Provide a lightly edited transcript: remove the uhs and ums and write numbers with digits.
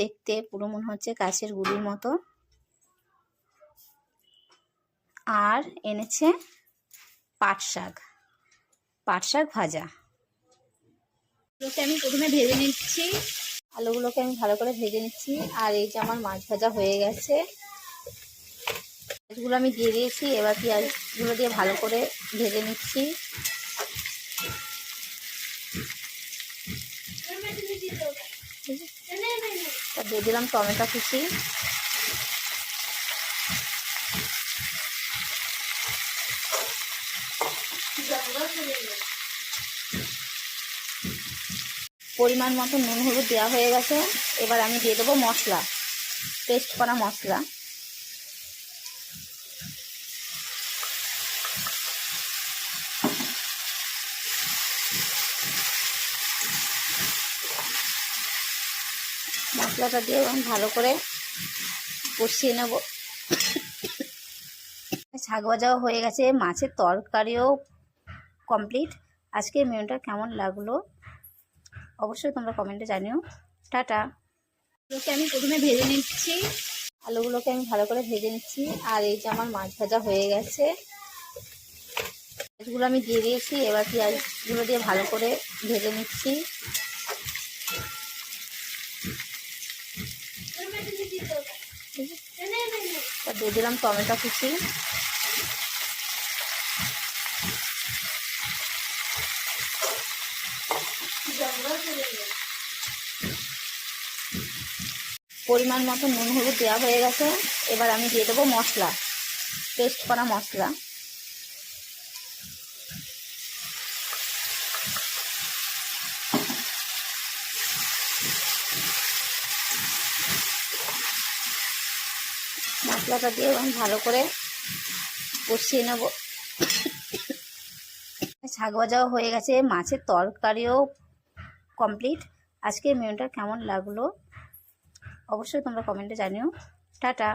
দেখতে পুরো মনে হচ্ছে কাছের গুড়ির মতো। আর এনেছে পাট শাক ভাজা। আমি প্রথমে ভেজে নিচ্ছি, আলুগুলোকে আমি ভালো করে ভেজে নিচ্ছি। আর এই যে আমার মাছ ভাজা হয়ে গেছে, মাছগুলো আমি দিয়ে দিয়েছি। এবার পেঁয়াজগুলো দিয়ে ভালো করে ভেজে নিচ্ছি। দিয়ে দিলাম টমেটো কুচি। পরিমাণ মতো নুন হলুদ দেওয়া হয়ে গেছে। এবার আমি দিয়ে দেবো মশলা, পেস্ট করা মশলা। মশলাটা দিয়ে আমি ভালো করে কষিয়ে নেব। শাক ভাজাও হয়ে গেছে, মাছের তরকারিও কমপ্লিট। আজকের মেনুটা কেমন লাগলো অবশ্যই তোমরা কমেন্টে জানিও। টাটা। আমি প্রথমে ভেজে নিচ্ছি, আলুগুলোকে আমি ভালো করে ভেজে নিচ্ছি। আর এই যে আমার মাছ ভাজা হয়ে গেছে, মাছগুলো আমি দিয়ে দিয়েছি। এবার পেঁয়াজগুলো দিয়ে ভালো করে ভেজে নিচ্ছি। দিয়ে দিলাম টমেটো কুচি। পরিমাণ মতো নুন হলুদ দেওয়া হয়ে গেছে। এবার আমি দিয়ে দেবো মশলা, পেস্ট করা মশলা। মশলাটা দিয়ে আমি ভালো করে কষিয়ে নেব। শাক ভাজাও হয়ে গেছে, মাছের তরকারিও কমপ্লিট। আজকের মেনুটা কেমন লাগলো অবশ্যই তোমরা কমেন্টে জানিও। টাটা।